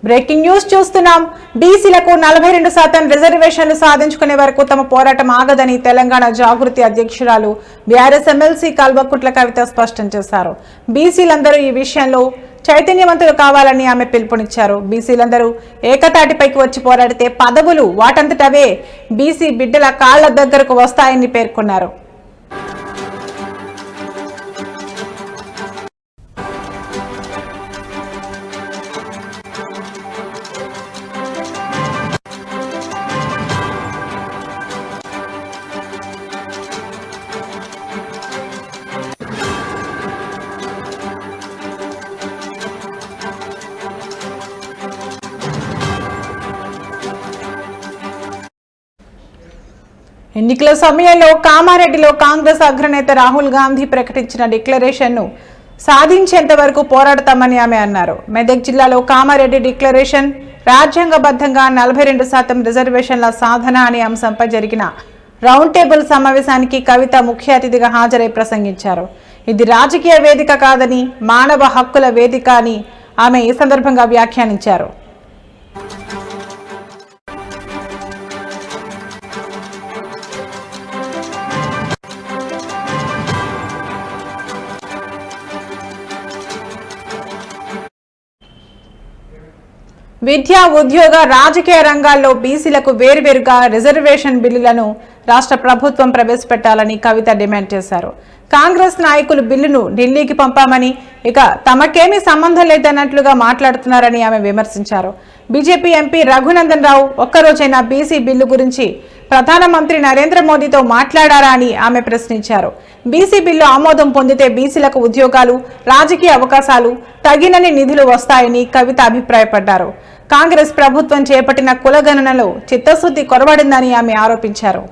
Breaking news చూస్తున్నాం. బీసీలకు 42% రిజర్వేషన్లు సాధించుకునే వరకు తమ పోరాటం ఆగదని తెలంగాణ జాగృతి అధ్యక్షురాలు బీఆర్ఎస్ ఎమ్మెల్సీ కల్వకుంట్ల కవిత స్పష్టం చేశారు. బీసీలందరూ ఈ విషయంలో చైతన్యవంతులు కావాలని ఆమె పిలుపునిచ్చారు. బీసీలందరూ ఏకతాటిపైకి వచ్చి పోరాడితే పదవులు వాటంతటవే బీసీ బిడ్డల కాళ్ల దగ్గరకు వస్తాయని పేర్కొన్నారు. ఎన్నికల సమయంలో కామారెడ్డిలో కాంగ్రెస్ అగ్రనేత రాహుల్ గాంధీ ప్రకటించిన డిక్లరేషన్ను సాధించేంత వరకు పోరాడతామని ఆమె అన్నారు. మెదక్ జిల్లాలో కామారెడ్డి డిక్లరేషన్ రాజ్యాంగబద్ధంగా 42% రిజర్వేషన్ల సాధన అనే అంశంపై జరిగిన రౌండ్ టేబుల్ సమావేశానికి కవిత ముఖ్య అతిథిగా హాజరై ప్రసంగించారు. ఇది రాజకీయ వేదిక కాదని మానవ హక్కుల వేదిక అని ఆమె ఈ సందర్భంగా వ్యాఖ్యానించారు. విద్యా, ఉద్యోగ, రాజకీయ రంగాల్లో బీసీలకు వేర్వేరుగా రిజర్వేషన్ బిల్లులను రాష్ట్ర ప్రభుత్వం ప్రవేశపెట్టాలని కవిత డిమాండ్ చేశారు. కాంగ్రెస్ నాయకులు బిల్లును ఢిల్లీకి పంపామని, ఇక తమకేమీ సంబంధం లేదన్నట్లుగా మాట్లాడుతున్నారని ఆమె విమర్శించారు. BJP MP Raghunandan Rao ఒక్కరోజైనా BC bill గురించి ప్రధానమంత్రి నరేంద్ర మోదీతో మాట్లాడారా అని ఆమె ప్రశ్నించారు. బీసీ బిల్లు ఆమోదం పొందితే బీసీలకు ఉద్యోగాలు, రాజకీయ అవకాశాలు, తగినన్ని నిధులు వస్తాయని కవిత అభిప్రాయపడ్డారు. కాంగ్రెస్ ప్రభుత్వం చేపట్టిన కులగణనలో చిత్తశుద్ధి కొరవడిందని ఆమె ఆరోపించారు.